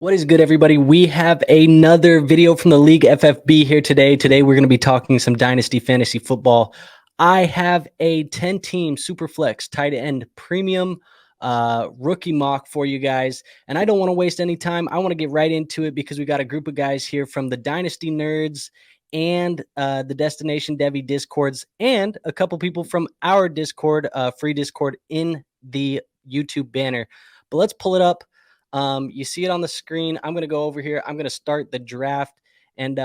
What is good, everybody? We have another video from the League FFB here today. Today, we're going to be talking some Dynasty Fantasy Football. I have a 10-team Superflex tight end premium rookie mock for you guys, and I don't want to waste any time. I want to get right into it because we got a group of guys here from the Dynasty Nerds and the Destination Devi Discords, and a couple people from our Discord, free Discord in the YouTube banner. But let's pull it up. You see it on the screen. I'm going to go over here. I'm going to start the draft and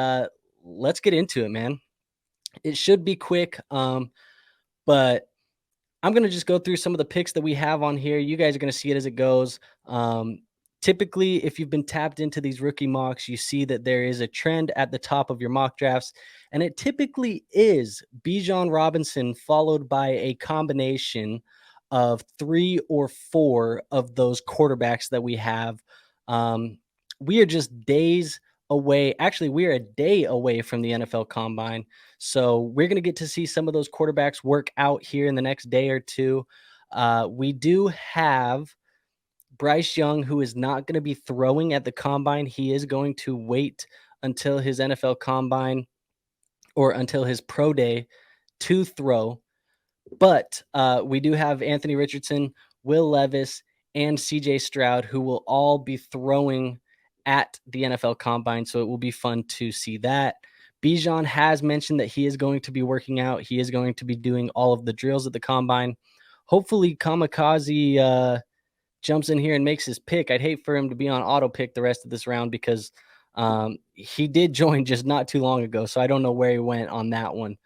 let's get into it, man. It should be quick, but I'm going to just go through some of the picks that we have on here. You guys are going to see it as it goes. Typically, if you've been tapped into these rookie mocks, you see that there is a trend at the top of your mock drafts, and it typically is Bijan Robinson followed by a combination of 3 or 4 of those quarterbacks that we have. We are just days away. Actually, we are a day away from the NFL Combine. So we're going to get to see some of those quarterbacks work out here in the next day or two. We do have Bryce Young, who is not going to be throwing at the Combine. He is going to wait until his NFL Combine or until his pro day to throw. But we do have Anthony Richardson, Will Levis, and CJ Stroud, who will all be throwing at the NFL Combine. So it will be fun to see that. Bijan has mentioned that he is going to be working out. He is going to be doing all of the drills at the Combine. Hopefully, Kamikaze jumps in here and makes his pick. I'd hate for him to be on auto pick the rest of this round because he did join just not too long ago. So I don't know where he went on that one.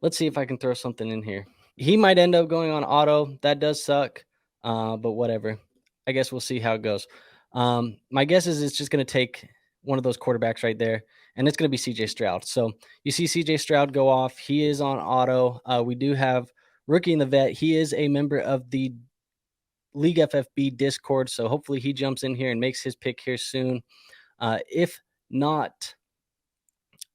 Let's see if I can throw something in here. He might end up going on auto. That does suck, but whatever. I guess we'll see how it goes. My guess is it's just going to take one of those quarterbacks right there, and it's going to be CJ Stroud. So you see CJ Stroud go off. He is on auto. We do have Rookie in the Vet. He is a member of the League FFB Discord, so hopefully he jumps in here and makes his pick here soon. If not,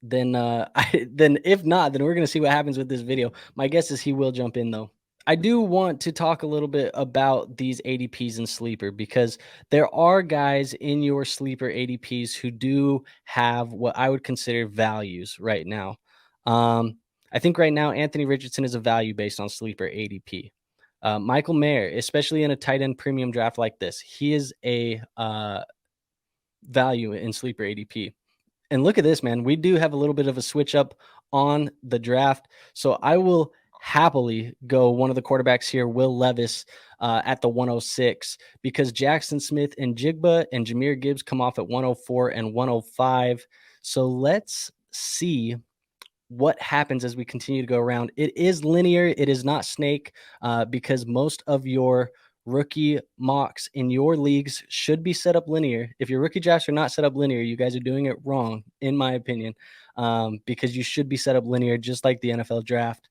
then if not, then we're going to see what happens with this video. My guess is he will jump in, though. I do want to talk a little bit about these ADPs and sleeper because there are guys in your sleeper ADPs who do have what I would consider values right now. I think right now Anthony Richardson is a value based on sleeper ADP. Michael Mayer, especially in a tight end premium draft like this, he is a value in sleeper ADP. And look at this, man. We do have a little bit of a switch up on the draft. So I will happily go one of the quarterbacks here, Will Levis, at the 106, because Jackson Smith and Jigba and Jahmyr Gibbs come off at 104 and 105. So let's see what happens as we continue to go around. It is linear. It is not snake, because most of your rookie mocks in your leagues should be set up linear. If your rookie drafts are not set up linear, you guys are doing it wrong, in my opinion, because you should be set up linear just like the NFL draft.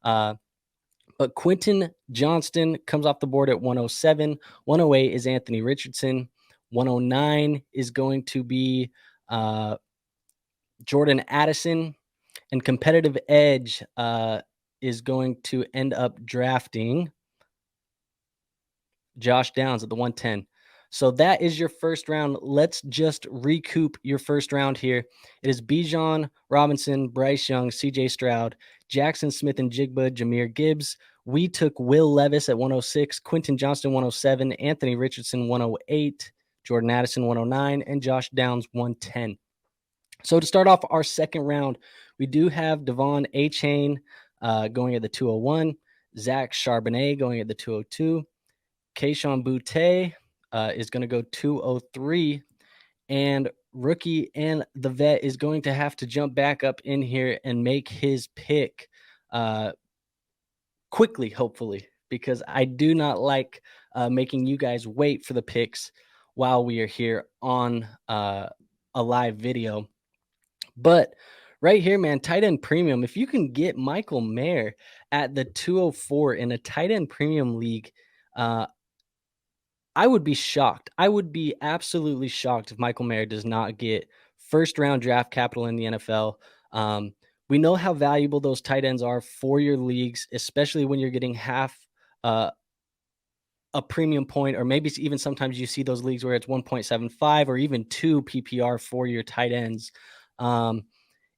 But Quentin Johnston comes off the board at 107. 108 is Anthony Richardson. 109 is going to be Jordan Addison. And Competitive Edge is going to end up drafting Josh Downs at the 110. So that is your first round. Let's just recoup your first round here. It is Bijan Robinson, Bryce Young, CJ Stroud, Jackson Smith and Jigba, Jahmyr Gibbs. We took Will Levis at 106, Quentin Johnston 107, Anthony Richardson 108, Jordan Addison 109, and Josh Downs 110. So to start off our second round, we do have Devon A-Chain going at the 201, Zach Charbonnet going at the 202, Kayshon Boutte is going to go 203, and Rookie and the Vet is going to have to jump back up in here and make his pick quickly, hopefully, because I do not like making you guys wait for the picks while we are here on a live video. But right here, man, tight end premium, if you can get Michael Mayer at the 204 in a tight end premium league, I would be shocked. I would be absolutely shocked if Michael Mayer does not get first round draft capital in the NFL. We know how valuable those tight ends are for your leagues, especially when you're getting half of a premium point, or maybe even sometimes you see those leagues where it's 1.75 or even 2 PPR for your tight ends.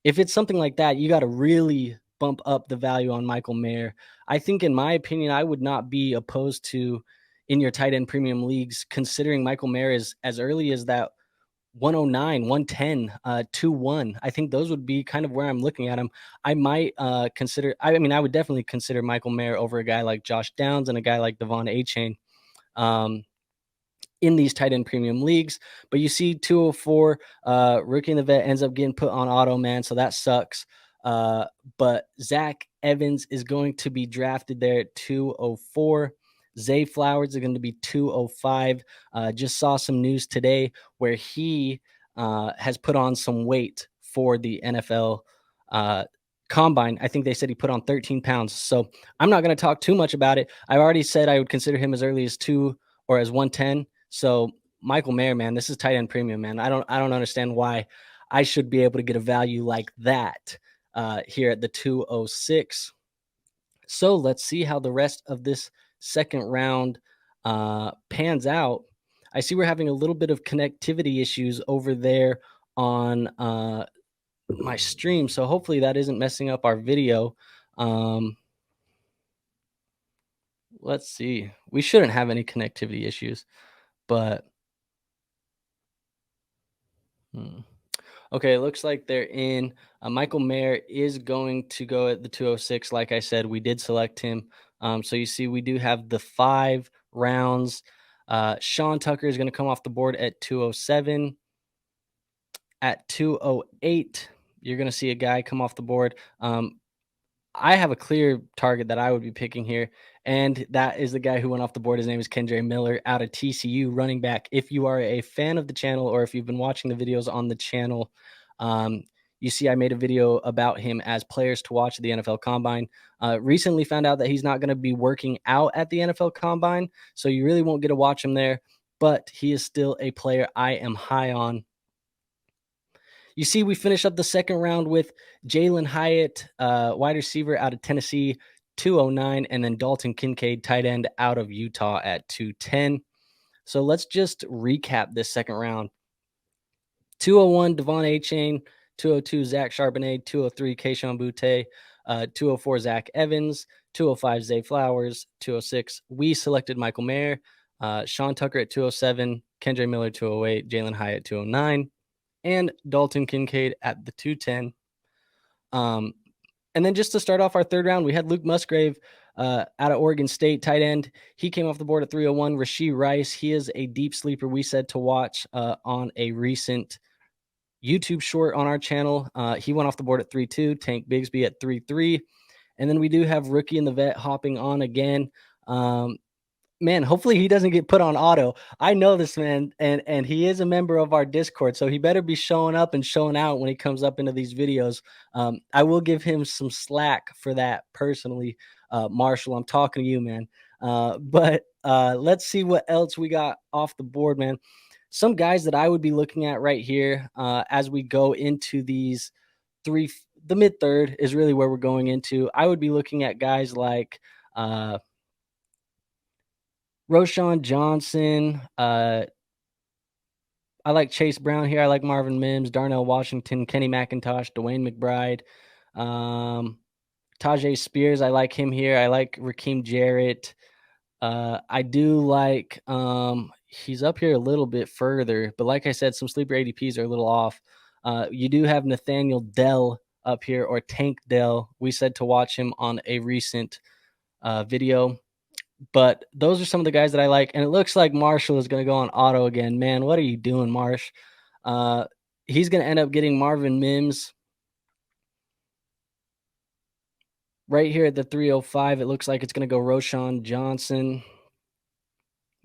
If it's something like that, you got to really bump up the value on Michael Mayer. I think, in my opinion, I would not be opposed to, in your tight end premium leagues, considering Michael Mayer as early as that 109, 110, 2-1. I think those would be kind of where I'm looking at him. I might consider, I mean, I would definitely consider Michael Mayer over a guy like Josh Downs and a guy like Devon Achane. In these tight end premium leagues. But you see 204, rookie in the vet ends up getting put on auto, man. So that sucks. But Zach Evans is going to be drafted there at 204. Zay Flowers is going to be 205. Just saw some news today where he has put on some weight for the NFL combine. I think they said he put on 13 pounds. So I'm not going to talk too much about it. I already said I would consider him as early as 2 or as 110. So Michael Mayer, man, this is tight end premium, man. I don't understand why I should be able to get a value like that here at the 206. So let's see how the rest of this second round pans out. I see we're having a little bit of connectivity issues over there on my stream, so hopefully that isn't messing up our video. Let's see. We shouldn't have any connectivity issues, but okay, it looks like they're in. Michael Mayer is going to go at the 206. Like I said, we did select him. So you see, we do have the 5 rounds. Sean Tucker is going to come off the board at 207. At 208, you're going to see a guy come off the board. I have a clear target that I would be picking here, and that is the guy who went off the board. His name is Kendre Miller out of TCU, running back. If you are a fan of the channel, or if you've been watching the videos on the channel, you see I made a video about him as players to watch at the NFL Combine. Recently found out that he's not going to be working out at the NFL Combine, so you really won't get to watch him there, but he is still a player I am high on. You see, we finish up the second round with Jalen Hyatt, wide receiver out of Tennessee, 209, and then Dalton Kincaid, tight end out of Utah at 210. So let's just recap this second round. 201, Devon Achane, 202, Zach Charbonnet, 203, Keishon Butte, 204, Zach Evans, 205, Zay Flowers, 206. We selected Michael Mayer, Sean Tucker at 207, Kendre Miller 208, Jalen Hyatt 209. And Dalton Kincaid at the 210. And then just to start off our third round, we had Luke Musgrave out of Oregon State, tight end. He came off the board at 301. Rashee Rice, he is a deep sleeper we said to watch on a recent YouTube short on our channel. He went off the board at 3-2. Tank Bigsby at 3-3. And then we do have rookie in the vet hopping on again. Man, hopefully he doesn't get put on auto. I know this man, and he is a member of our Discord, so he better be showing up and showing out when he comes up into these videos. I will give him some slack for that personally. Marshall, I'm talking to you, man. But let's see what else we got off the board, man. Some guys that I would be looking at right here as we go into these three, the mid-third is really where we're going into. I would be looking at guys like Roschon Johnson. I like Chase Brown here. I like Marvin Mims, Darnell Washington, Kenny McIntosh, Dwayne McBride, Tajay Spears. I like him here. I like Raheem Jarrett. I do like he's up here a little bit further, but like I said, some sleeper ADPs are a little off. You do have Nathaniel Dell up here, or Tank Dell. We said to watch him on a recent video. But those are some of the guys that I like. And it looks like Marshall is going to go on auto again. Man, what are you doing, Marsh? He's going to end up getting Marvin Mims right here at the 305. It looks like it's going to go Roschon Johnson.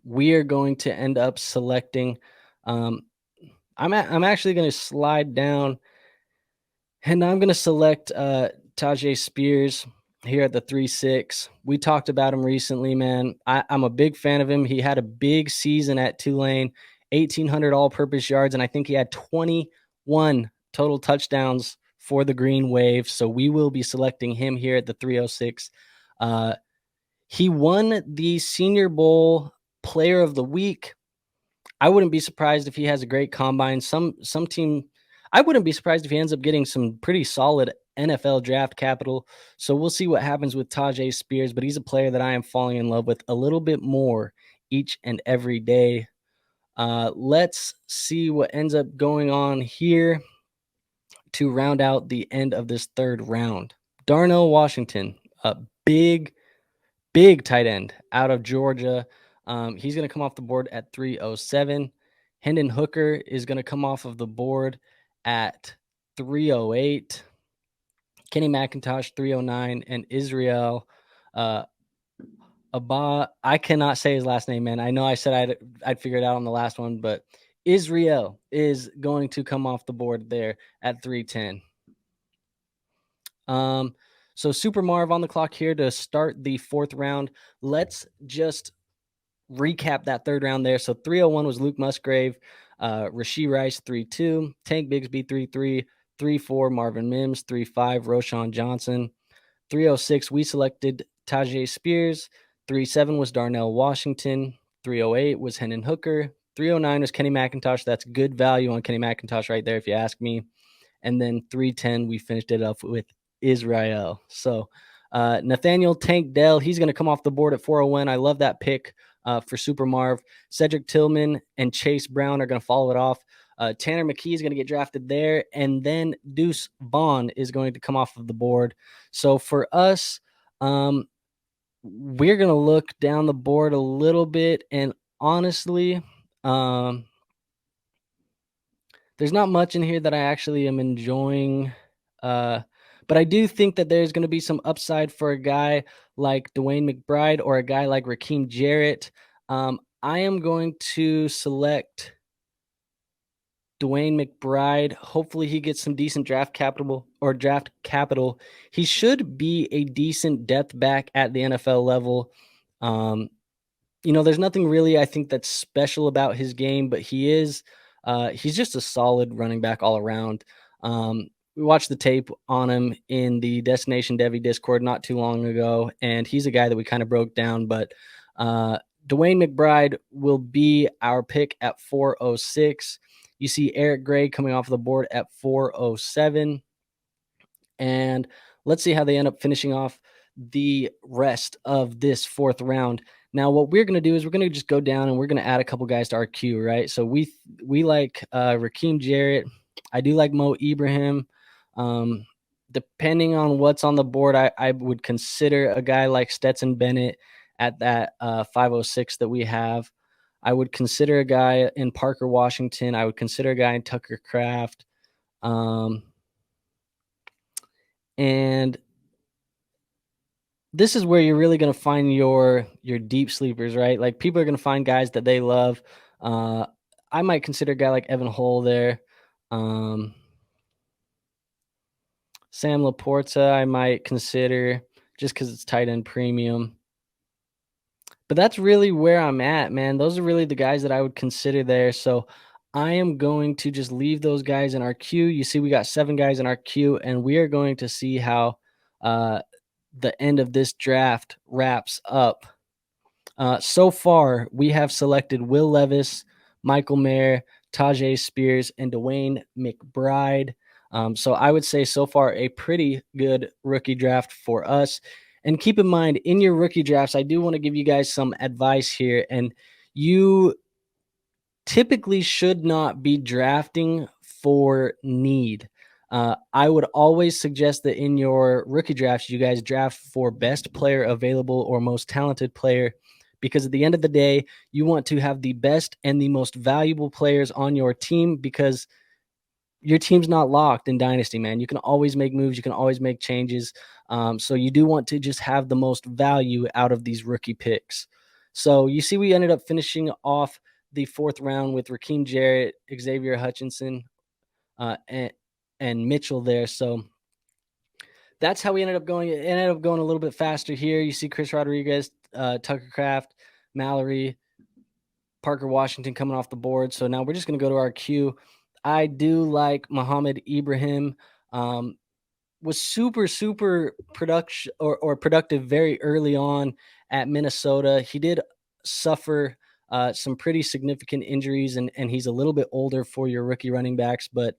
We are going to end up selecting. I'm actually going to slide down, and I'm going to select Tajay Spears here at the 3-6. We talked about him recently, man. I'm a big fan of him. He had a big season at Tulane, 1,800 all-purpose yards, and I think he had 21 total touchdowns for the Green Wave. So we will be selecting him here at the 306. He won the Senior Bowl player of the week, I wouldn't be surprised if he has a great combine. Some team, I wouldn't be surprised if he ends up getting some pretty solid NFL draft capital. So we'll see what happens with Tajay Spears, but he's a player that I am falling in love with a little bit more each and every day. Let's see what ends up going on here to round out the end of this third round. Darnell Washington, a big tight end out of Georgia. He's going to come off the board at 307. Hendon Hooker is going to come off of the board at 308. Kenny McIntosh, 309. And Israel Abba. I cannot say his last name, man. I know I said I'd figure it out on the last one, but Israel is going to come off the board there at 310. So Super Marv on the clock here to start the fourth round. Let's just recap that third round there. So 301 was Luke Musgrave, Rashee Rice 3-2, Tank Bigsby 3-3, 3-4 Marvin Mims, 3-5 Roshan Johnson, 306 we selected Tajay Spears, 3-7 was Darnell Washington, 308 was Hendon Hooker, 309 was Kenny McIntosh. That's good value on Kenny McIntosh right there, if you ask me. And then 310 we finished it up with Israel. So Nathaniel Tank Dell, he's going to come off the board at 401. I love that pick for Super Marv. Cedric Tillman and Chase Brown are going to follow it off. Tanner McKee is going to get drafted there. And then Deuce Vaughn is going to come off of the board. So for us, we're going to look down the board a little bit. And honestly, there's not much in here that I actually am enjoying. But I do think that there's going to be some upside for a guy like Dwayne McBride or a guy like Raheem Jarrett. I am going to select Dwayne McBride. Hopefully he gets some decent draft capital. He should be a decent depth back at the NFL level. There's nothing really I think that's special about his game, but he's just a solid running back all around. We watched the tape on him in the Destination Devy Discord not too long ago, and he's a guy that we kind of broke down. But Dwayne McBride will be our pick at 406. You see Eric Gray coming off the board at 407. And let's see how they end up finishing off the rest of this fourth round. Now, what we're going to do is we're going to just go down and we're going to add a couple guys to our queue, right? So we like Raheem Jarrett. I do like Mo Ibrahim. Depending on what's on the board, I would consider a guy like Stetson Bennett at that 506 that we have. I would consider a guy in Parker Washington. I would consider a guy in Tucker Kraft. And this is where you're really going to find your deep sleepers, right? Like people are going to find guys that they love. I might consider a guy like Evan Hull there. Sam Laporta, I might consider just because it's tight end premium. But that's really where I'm at, man. Those are really the guys that I would consider there. So I am going to just leave those guys in our queue. You see, we got 7 guys in our queue, and we are going to see how the end of this draft wraps up. So far, we have selected Will Levis, Michael Mayer, Tajay Spears, and Dwayne McBride. So I would say so far a pretty good rookie draft for us. And keep in mind, in your rookie drafts, I do want to give you guys some advice here. And you typically should not be drafting for need. I would always suggest that in your rookie drafts, you guys draft for best player available or most talented player, because at the end of the day, you want to have the best and the most valuable players on your team, because your team's not locked in Dynasty, man. You can always make moves. You can always make changes. So you do want to just have the most value out of these rookie picks. So you see we ended up finishing off the fourth round with Raheem Jarrett, Xavier Hutchinson, and Mitchell there. So that's how we ended up going. It ended up going a little bit faster here. You see Chris Rodriguez, Tucker Kraft, Mallory, Parker Washington coming off the board. So now we're just going to go to our queue. I do like Muhammad Ibrahim. Was super productive very early on at Minnesota. He did suffer some pretty significant injuries, and he's a little bit older for your rookie running backs, but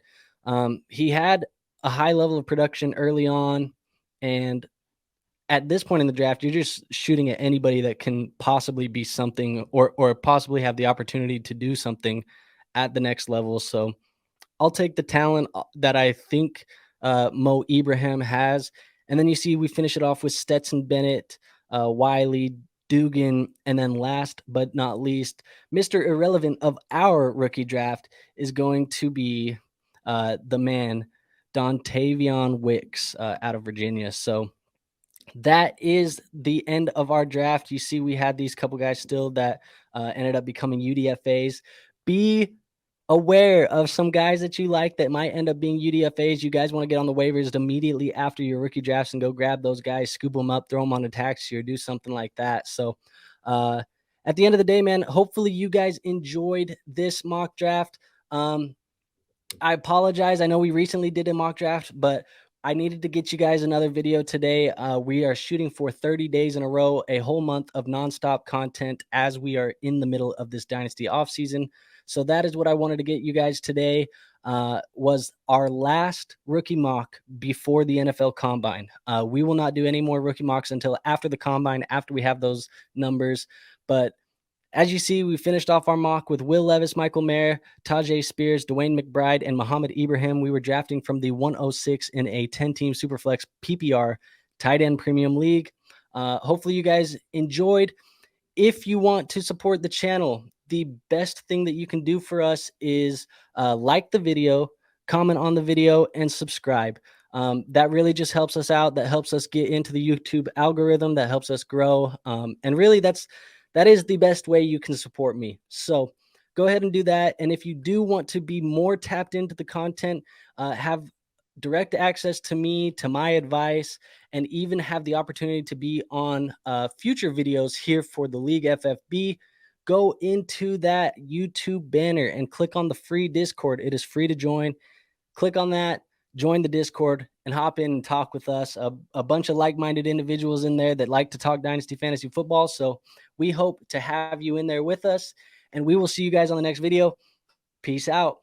he had a high level of production early on. And at this point in the draft, you're just shooting at anybody that can possibly be something, or possibly have the opportunity to do something at the next level. So I'll take the talent that I think Mo Ibrahim has. And then you see we finish it off with Stetson Bennett, Wiley, Dugan, and then last but not least, Mr. Irrelevant of our rookie draft is going to be the man, Dontavion Wicks out of Virginia. So that is the end of our draft. You see, we had these couple guys still that ended up becoming UDFAs. Be aware of some guys that you like that might end up being UDFAs. You guys want to get on the waivers immediately after your rookie drafts and go grab those guys, scoop them up, throw them on a taxi, or do something like that. So at the end of the day, man, hopefully you guys enjoyed this mock draft. I apologize. I know we recently did a mock draft, but I needed to get you guys another video today. We are shooting for 30 days in a row, a whole month of nonstop content as we are in the middle of this Dynasty offseason. So that is what I wanted to get you guys today, was our last rookie mock before the NFL Combine. We will not do any more rookie mocks until after the Combine, after we have those numbers. But as you see, we finished off our mock with Will Levis, Michael Mayer, Tajay Spears, Dwayne McBride, and Muhammad Ibrahim. We were drafting from the 106 in a 10-team Superflex PPR tight end premium league. Hopefully you guys enjoyed. If you want to support the channel, the best thing that you can do for us is like the video, comment on the video, and subscribe. That really just helps us out. That helps us get into the YouTube algorithm. That helps us grow. And really, that is the best way you can support me. So go ahead and do that. And if you do want to be more tapped into the content, have direct access to me, to my advice, and even have the opportunity to be on future videos here for the League FFB, go into that YouTube banner and click on the free Discord. It is free to join. Click on that, join the Discord, and hop in and talk with us. A bunch of like-minded individuals in there that like to talk Dynasty Fantasy Football. So we hope to have you in there with us, and we will see you guys on the next video. Peace out.